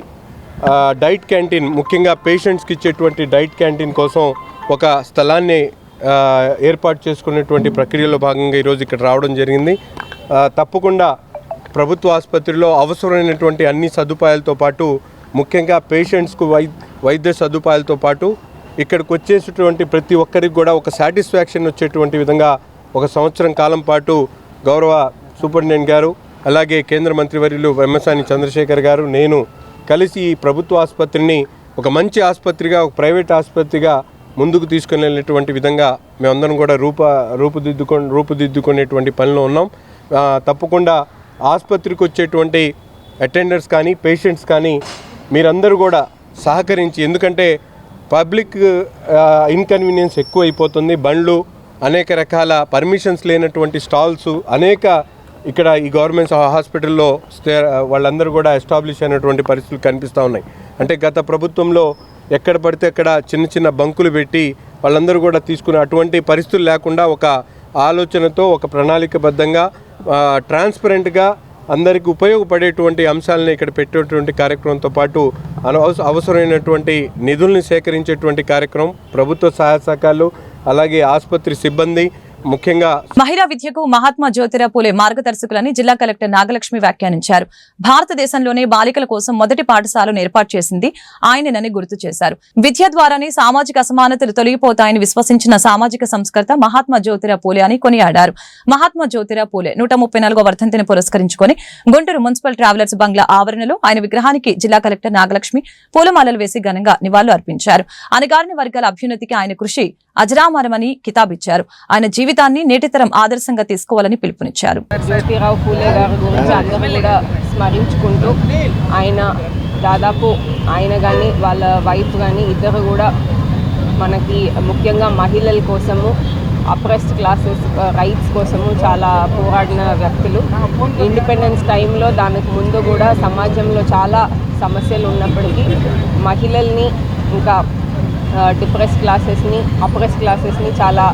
డైట్ క్యాంటీన్ ముఖ్యంగా పేషెంట్స్కి ఇచ్చేటువంటి డైట్ క్యాంటీన్ కోసం ఒక స్థలాన్ని ఏర్పాటు చేసుకునేటువంటి ప్రక్రియలో భాగంగా ఈరోజు ఇక్కడ రావడం జరిగింది. తప్పకుండా ప్రభుత్వ ఆసుపత్రిలో అవసరమైనటువంటి అన్ని సదుపాయాలతో పాటు ముఖ్యంగా పేషెంట్స్కు వైద్య సదుపాయాలతో పాటు ఇక్కడికి వచ్చేసేటువంటి ప్రతి ఒక్కరికి కూడా ఒక సాటిస్ఫాక్షన్ వచ్చేటువంటి విధంగా 1 సంవత్సరం కాలం పాటు గౌరవ సూపరింటెండెంట్ గారు అలాగే కేంద్ర మంత్రివర్యులు వెమ్మసాని చంద్రశేఖర్ గారు నేను కలిసి ఈ ప్రభుత్వ ఆసుపత్రిని ఒక మంచి ఆసుపత్రిగా ఒక ప్రైవేట్ ఆసుపత్రిగా ముందుకు తీసుకుని వెళ్ళేటువంటి విధంగా మేమందరం కూడా రూపుదిద్దుకునేటువంటి పనిలో ఉన్నాం. తప్పకుండా ఆసుపత్రికి వచ్చేటువంటి అటెండర్స్ కానీ పేషెంట్స్ కానీ మీరందరూ కూడా సహకరించి, ఎందుకంటే పబ్లిక్ ఇన్కన్వీనియన్స్ ఎక్కువ అయిపోతుంది. బండ్లు, అనేక రకాల పర్మిషన్స్ లేనటువంటి స్టాల్స్ అనేక ఇక్కడ ఈ గవర్నమెంట్ హాస్పిటల్లో వాళ్ళందరూ కూడా ఎస్టాబ్లిష్ అయినటువంటి పరిస్థితులు కనిపిస్తూ ఉన్నాయి. అంటే గత ప్రభుత్వంలో ఎక్కడ పడితే అక్కడ చిన్న చిన్న బంకులు పెట్టి వాళ్ళందరూ కూడా తీసుకునే అటువంటి పరిస్థితులు లేకుండా ఒక ఆలోచనతో ఒక ప్రణాళికబద్ధంగా ట్రాన్స్పరెంట్గా అందరికీ ఉపయోగపడేటువంటి అంశాలను ఇక్కడ పెట్టేటువంటి కార్యక్రమంతో పాటు అవసరమైనటువంటి నిధుల్ని సేకరించేటువంటి కార్యక్రమం ప్రభుత్వ సహాయ సహకారాలు అలాగే ఆసుపత్రి సిబ్బంది ముఖ్యంగా మహిళా విద్యకు మహాత్మా జ్యోతిరావు పూలే మార్గదర్శకులని జిల్లా కలెక్టర్ నాగలక్ష్మి వ్యాఖ్యానించారు. భారతదేశంలోనే బాలికల కోసం మొదటి పాఠశాలను ఏర్పాటు చేసింది ఆయననని గుర్తు చేశారు. విద్య ద్వారానే సామాజిక అసమానతలు తొలగిపోతాయని విశ్వసించిన సామాజిక సంస్కర్త మహాత్మా జ్యోతిరావు పూలే అని కొనియాడారు. మహాత్మా జ్యోతిరావు పూలే 134వ వర్ధంతిని పురస్కరించుకొని గుంటూరు మున్సిపల్ ట్రావెలర్స్ బంగ్లా ఆవరణలో ఆయన విగ్రహానికి జిల్లా కలెక్టర్ నాగలక్ష్మి పూలమాలలు వేసి ఘనంగా నివాళులు అర్పించారు. అణగారిన వర్గాల అభ్యున్నతికి ఆయన కృషి అజరామరమని కితాబిచ్చారు. ఆయన జీవితాన్ని నేటితరం ఆదర్శంగా తీసుకోవాలని పిలుపునిచ్చారు. జ్యోతిరావు పూలే గారి గురించి అందరూ కూడా స్మరించుకుంటూ ఆయన దాదాపు ఆయన కానీ వాళ్ళ వైఫ్ కానీ ఇద్దరు కూడా మనకి ముఖ్యంగా మహిళల కోసము అప్రెస్డ్ క్లాసెస్ రైట్స్ కోసము చాలా పోరాడిన వ్యక్తులు. ఇండిపెండెన్స్ టైంలో దానికి ముందు కూడా సమాజంలో చాలా సమస్యలు ఉన్నప్పటికీ మహిళల్ని ఇంకా డిప్రెస్ క్లాసెస్ని అప్రెస్ క్లాసెస్ని చాలా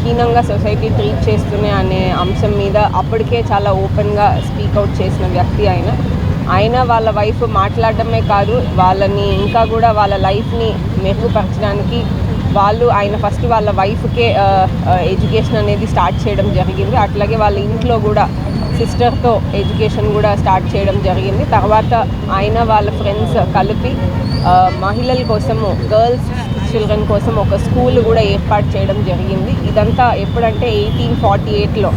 హీనంగా సొసైటీ ట్రీట్ చేస్తూనే అనే అంశం మీద అప్పటికే చాలా ఓపెన్గా స్పీక్అవుట్ చేసిన వ్యక్తి ఆయన వాళ్ళ వైఫ్ మాట్లాడటమే కాదు వాళ్ళని ఇంకా కూడా వాళ్ళ లైఫ్ని మెరుగుపరచడానికి ఆయన ఫస్ట్ వాళ్ళ వైఫ్కే ఎడ్యుకేషన్ అనేది స్టార్ట్ చేయడం జరిగింది. అట్లాగే వాళ్ళ ఇంట్లో కూడా సిస్టర్తో ఎడ్యుకేషన్ కూడా స్టార్ట్ చేయడం జరిగింది. తర్వాత ఆయన వాళ్ళ ఫ్రెండ్స్ కలిపి మహిళల కోసము గర్ల్స్ చిల్డ్రన్ కోసం ఒక స్కూల్ కూడా ఏర్పాటు చేయడం జరిగింది. ఇదంతా ఎప్పుడంటే 1848లో,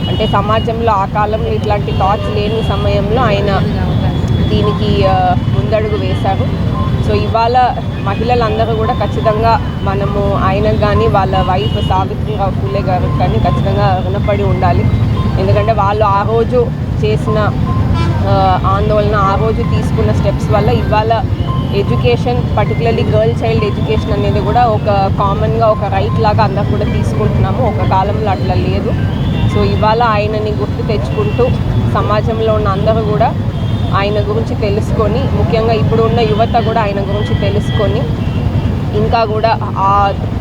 అంటే సమాజంలో ఆ కాలంలో ఇట్లాంటి థాట్స్ లేని సమయంలో ఆయన దీనికి ముందడుగు వేశారు. సో ఇవాళ మహిళలందరూ కూడా ఖచ్చితంగా మనము ఆయనకు కానీ వాళ్ళ వైఫ్ సావిత్రిరావు పూలే గారికి కానీ ఖచ్చితంగా రుణపడి ఉండాలి. ఎందుకంటే వాళ్ళు ఆ రోజు చేసిన ఆందోళన, ఆ రోజు తీసుకున్న స్టెప్స్ వల్ల ఇవాళ education, particularly girl child education అనేది కూడా ఒక కామన్గా ఒక రైట్ లాగా అందరూ కూడా తీసుకుంటున్నాము. ఒక కాలంలో అట్లా లేదు. సో ఇవాళ ఆయనని గుర్తు తెచ్చుకుంటూ సమాజంలో ఉన్న అందరూ కూడా ఆయన గురించి తెలుసుకొని, ముఖ్యంగా ఇప్పుడు ఉన్న యువత కూడా ఆయన గురించి తెలుసుకొని ఇంకా కూడా ఆ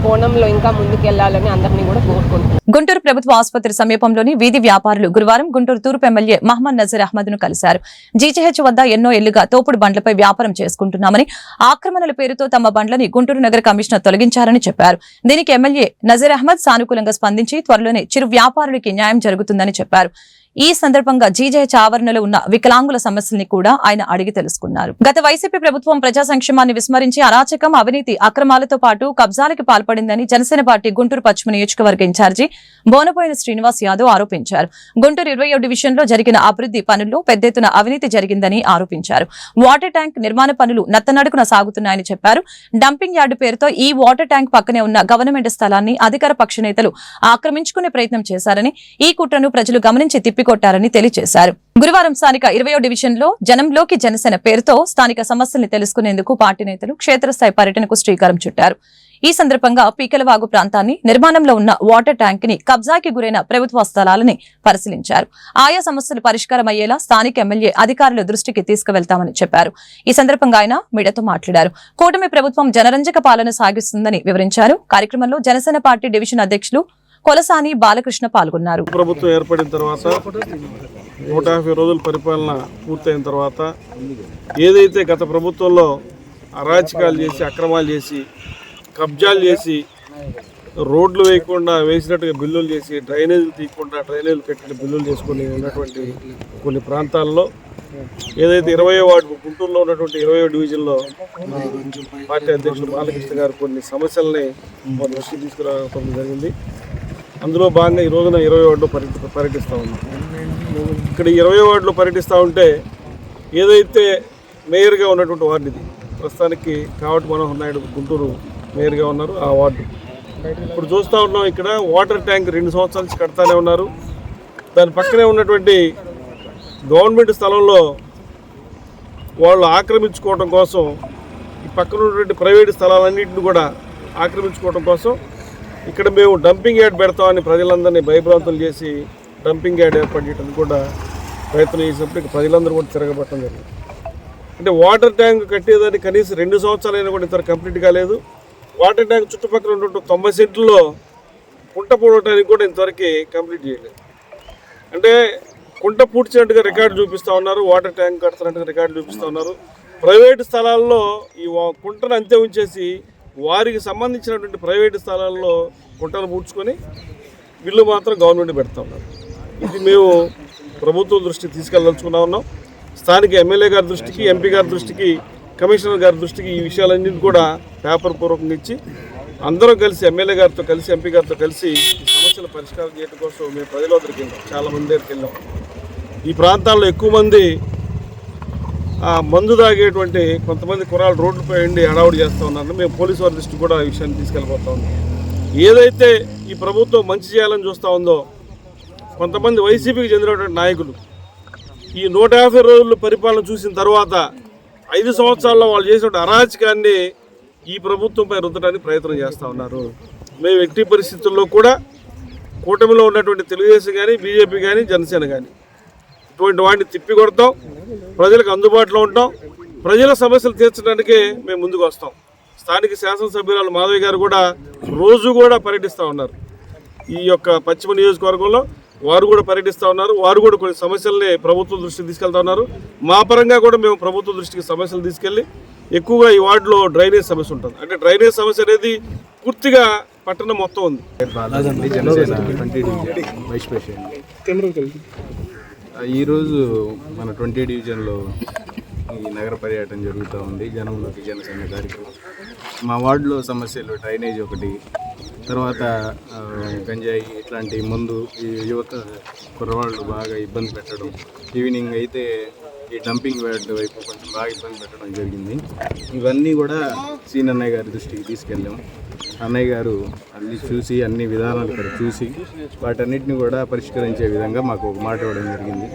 కోణంలో ఇంకా ముందుకెళ్లాలని అందరినీ కూడా కోరుకుంటున్నాను. గుంటూరు ప్రభుత్వ ఆసుపత్రి సమీపంలోని వీధి వ్యాపారులు గురువారం గుంటూరు తూర్పు ఎమ్మెల్యే మహమ్మద్ నజీర్ అహ్మద్ ను కలిశారు. జీజీహెచ్ వద్ద ఎన్నో ఏళ్లుగా తోపుడు బండ్లపై వ్యాపారం చేసుకుంటున్నామని, ఆక్రమణల పేరుతో తమ బండ్లని గుంటూరు నగర కమిషనర్ తొలగించారని చెప్పారు. దీనికి ఎమ్మెల్యే నజీర్ అహ్మద్ సానుకూలంగా స్పందించి త్వరలోనే చిరు వ్యాపారులకి న్యాయం జరుగుతుందని చెప్పారు. ఈ సందర్భంగా జీజేహెచ్ ఆవరణలో ఉన్న వికలాంగుల సమస్యల్ని కూడా ఆయన అడిగి తెలుసుకున్నారు. గత వైసీపీ ప్రభుత్వం ప్రజా సంక్షేమాన్ని విస్మరించి అరాచకం, అవినీతి, అక్రమాలతో పాటు కబ్జాలకి పాల్పడిందని జనసేన పార్టీ గుంటూరు పశ్చిమ నియోజకవర్గ ఇన్ఛార్జి బోనపోయిన శ్రీనివాస్ యాదవ్ ఆరోపించారు. గుంటూరు 20వ డివిజన్లో జరిగిన అభివృద్ధి పనుల్లో పెద్ద ఎత్తున అవినీతి జరిగిందని ఆరోపించారు. వాటర్ ట్యాంక్ నిర్మాణ పనులు నత్తనడుకున సాగుతున్నాయని చెప్పారు. డంపింగ్ యార్డు పేరుతో ఈ వాటర్ ట్యాంక్ పక్కనే ఉన్న గవర్నమెంట్ స్థలాన్ని అధికార పక్ష నేతలు ఆక్రమించుకునే ప్రయత్నం చేశారని, ఈ కుట్రను ప్రజలు గమనించి కొట్టారని తెలియజేశారు. గురువారం స్థానిక 20వ డివిజన్ లో జనంలోకి జనసేన పేరుతో స్థానిక సమస్యల్ని తెలుసుకునేందుకు పార్టీ నేతలు క్షేత్రస్థాయి పర్యటనకు శ్రీకారం చుట్టారు. ఈ సందర్భంగా పీకలవాగు ప్రాంతాన్ని, నిర్మాణంలో ఉన్న వాటర్ ట్యాంక్ ని, కబ్జాకి గురైన ప్రభుత్వ స్థలాలని పరిశీలించారు. ఆయా సమస్యలు పరిష్కారమయ్యేలా స్థానిక ఎమ్మెల్యే అధికారుల దృష్టికి తీసుకువెళ్తామని చెప్పారు. ఈ సందర్భంగా ఆయన మీడియాతో మాట్లాడారు. కూటమి ప్రభుత్వం జనరంజక పాలన సాగిస్తుందని వివరించారు. కార్యక్రమంలో జనసేన పార్టీ డివిజన్ అధ్యక్షులు కొలసాని బాలకృష్ణ పాల్గొన్నారు. ప్రభుత్వం ఏర్పడిన తర్వాత 150 రోజుల పరిపాలన పూర్తయిన తర్వాత ఏదైతే గత ప్రభుత్వంలో అరాచకాలు చేసి, అక్రమాలు చేసి, కబ్జాలు చేసి, రోడ్లు వేయకుండా వేసినట్టుగా బిల్లులు చేసి, డ్రైనేజీలు తీయకుండా డ్రైనేజీలు కట్టిన బిల్లులు చేసుకుని ఉన్నటువంటి కొన్ని ప్రాంతాల్లో ఏదైతే 20వ వార్డు గుంటూరులో ఉన్నటువంటి 20వ డివిజన్లో పార్టీ అధ్యక్షులు బాలకృష్ణ గారు కొన్ని సమస్యల్ని మా దృష్టికి తీసుకురావడం జరిగింది. అందులో భాగంగా ఈ రోజున 20వ వార్డులో పర్యటిస్తూ ఉన్నాం. ఇక్కడ 20వ వార్డులో పర్యటిస్తూ ఉంటే ఏదైతే మేయర్గా ఉన్నటువంటి వార్డు ఇది, ప్రస్తుతానికి కావటి మనోహర్ నాయుడు గుంటూరు మేయర్గా ఉన్నారు ఆ వార్డు. ఇప్పుడు చూస్తూ ఉన్నాం, ఇక్కడ వాటర్ ట్యాంక్ 2 సంవత్సరాల నుంచి కడతానే ఉన్నారు. దాని పక్కనే ఉన్నటువంటి గవర్నమెంట్ స్థలంలో వాళ్ళు ఆక్రమించుకోవడం కోసం, ఈ పక్కన ఉన్నటువంటి ప్రైవేటు స్థలాలన్నింటిని కూడా ఆక్రమించుకోవడం కోసం ఇక్కడ మేము డంపింగ్ యార్డ్ పెడతామని ప్రజలందరినీ భయభ్రాంతులు చేసి డంపింగ్ యార్డ్ ఏర్పాటు చేయడానికి కూడా ప్రయత్నం చేసినప్పుడు ఇక ప్రజలందరూ కూడా తిరగబట్టడం జరిగింది. అంటే వాటర్ ట్యాంక్ కట్టేదానికి కనీసం 2 సంవత్సరాలైనా కూడా ఇంతవరకు కంప్లీట్ కాలేదు. వాటర్ ట్యాంక్ చుట్టుపక్కల ఉన్నటువంటి 90 సెంట్లలో కుంట పూడటానికి కూడా ఇంతవరకు కంప్లీట్ చేయలేదు. అంటే కుంట పూడ్చినట్టుగా రికార్డు చూపిస్తూ ఉన్నారు, వాటర్ ట్యాంక్ కడుతున్నట్టుగా రికార్డు చూపిస్తూ ఉన్నారు. ప్రైవేటు స్థలాల్లో ఈ కుంటను అంతే ఉంచేసి వారికి సంబంధించినటువంటి ప్రైవేటు స్థలాల్లో కుంటలు పూడ్చుకొని బిల్లు మాత్రం గవర్నమెంట్ పెడతా ఉన్నారు. ఇది మేము ప్రభుత్వం దృష్టికి తీసుకెళ్ళదలుచుకున్నా ఉన్నాం. స్థానిక ఎమ్మెల్యే గారి దృష్టికి, ఎంపీ గారి దృష్టికి, కమిషనర్ గారి దృష్టికి ఈ విషయాలన్నింటినీ కూడా పేపర్ పూర్వకంగా ఇచ్చి అందరం కలిసి ఎమ్మెల్యే గారితో కలిసి, ఎంపీ గారితో కలిసి ఈ సమస్యల పరిష్కారం చేయడం కోసం మేము ప్రజల వద్దకు వెళ్ళాం, చాలామంది దగ్గరికి వెళ్ళాం. ఈ ప్రాంతాల్లో ఎక్కువ మంది మందు తాగేటువంటి కొంతమంది కుర్రాళ్ళు రోడ్లపై ఉండి హడావుడి చేస్తూ ఉన్నారు. మేము పోలీసు వారి దృష్టికి కూడా ఈ విషయాన్ని తీసుకెళ్ళిపోతా ఉన్నాం. ఏదైతే ఈ ప్రభుత్వం మంచి చేయాలని చూస్తూ ఉందో, కొంతమంది వైసీపీకి చెందినటువంటి నాయకులు ఈ 150 రోజుల పరిపాలన చూసిన తర్వాత 5 సంవత్సరాల్లో వాళ్ళు చేసిన అరాచకాన్ని ఈ ప్రభుత్వంపై రుద్దడానికి ప్రయత్నం చేస్తూ ఉన్నారు. మేము ఎట్టి పరిస్థితుల్లో కూడా కూటమిలో ఉన్నటువంటి తెలుగుదేశం కానీ, బీజేపీ కానీ, జనసేన కానీ ఇటువంటి వాటిని తిప్పి కొడతాం, ప్రజలకు అందుబాటులో ఉంటాం, ప్రజల సమస్యలు తీర్చడానికే మేము ముందుకు వస్తాం. స్థానిక శాసనసభ్యురాలు మాధవి గారు కూడా రోజు కూడా పర్యటిస్తూ ఉన్నారు. ఈ యొక్క పశ్చిమ నియోజకవర్గంలో వారు కూడా పర్యటిస్తూ ఉన్నారు. వారు కూడా కొన్ని సమస్యల్ని ప్రభుత్వం దృష్టికి తీసుకెళ్తా ఉన్నారు. మా పరంగా కూడా మేము ప్రభుత్వ దృష్టికి సమస్యలు తీసుకెళ్ళి, ఎక్కువగా ఈ వార్డులో డ్రైనేజ్ సమస్య ఉంటుంది. అంటే డ్రైనేజ్ సమస్య అనేది పూర్తిగా పట్టణం మొత్తం ఉంది. ఈరోజు మన 20 డివిజన్లో ఈ నగర పర్యటన జరుగుతూ ఉంది. జనంలోకి జనసేన కార్యక్రమం. మా వార్డులో సమస్యలు డ్రైనేజ్ ఒకటి, తర్వాత గంజాయి ఇట్లాంటి ముందు ఈ యువత కుర్రవాళ్ళు బాగా ఇబ్బంది పెట్టడం, ఈవినింగ్ అయితే ఈ డంపింగ్ యార్డ్ వైపు కొంచెం బాగా ఇబ్బంది పెట్టడం జరిగింది. ఇవన్నీ కూడా సీన్ అన్నయ్య గారి దృష్టికి తీసుకెళ్ళాం. అన్నయ్య గారు అన్ని చూసి, అన్ని విధానాలు ఇక్కడ చూసి వాటన్నిటిని కూడా పరిష్కరించే విధంగా మాకు ఒక మాట ఇవ్వడం జరిగింది.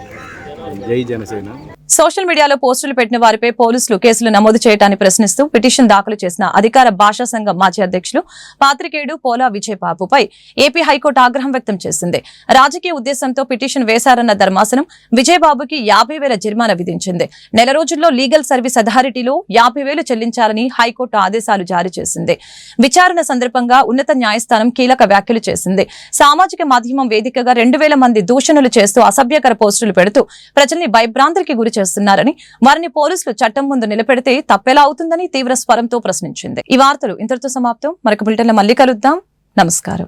జై జనసేన. సోషల్ మీడియాలో పోస్టులు పెట్టిన వారిపై పోలీసులు కేసులు నమోదు చేయడాన్ని ప్రశ్నిస్తూ పిటిషన్ దాఖలు చేసిన అధికార భాషా సంఘం మాజీ అధ్యక్షులు పాత్రికేయుడు పోలా విజయబాబుపై ఏపీ హైకోర్టు ఆగ్రహం వ్యక్తం చేసింది. రాజకీయ ఉద్దేశంతో పిటిషన్ వేశారన్న ధర్మాసనం విజయబాబుకి 50,000 జరిమానా విధించింది. నెల రోజుల్లో లీగల్ సర్వీస్ అథారిటీలో 50,000 చెల్లించాలని హైకోర్టు ఆదేశాలు జారీ చేసింది. విచారణ సందర్భంగా ఉన్నత న్యాయస్థానం కీలక వ్యాఖ్యలు చేసింది. సామాజిక మాధ్యమం వేదికగా 2,000 మంది దూషణలు చేస్తూ అసభ్యకర పోస్టులు పెడుతూ ప్రజల్ని భయభ్రాంతికి గురి చేస్తున్నారని, వారిని పోలీసులు చట్టం ముందు నిలబెడితే తప్పెలా అవుతుందని తీవ్ర స్వరంతో ప్రశ్నించింది. ఈ వార్తలు ఇంతటితో సమాప్తం. మరొక బులెటిన్లో మళ్ళీ కలుద్దాం. నమస్కారం.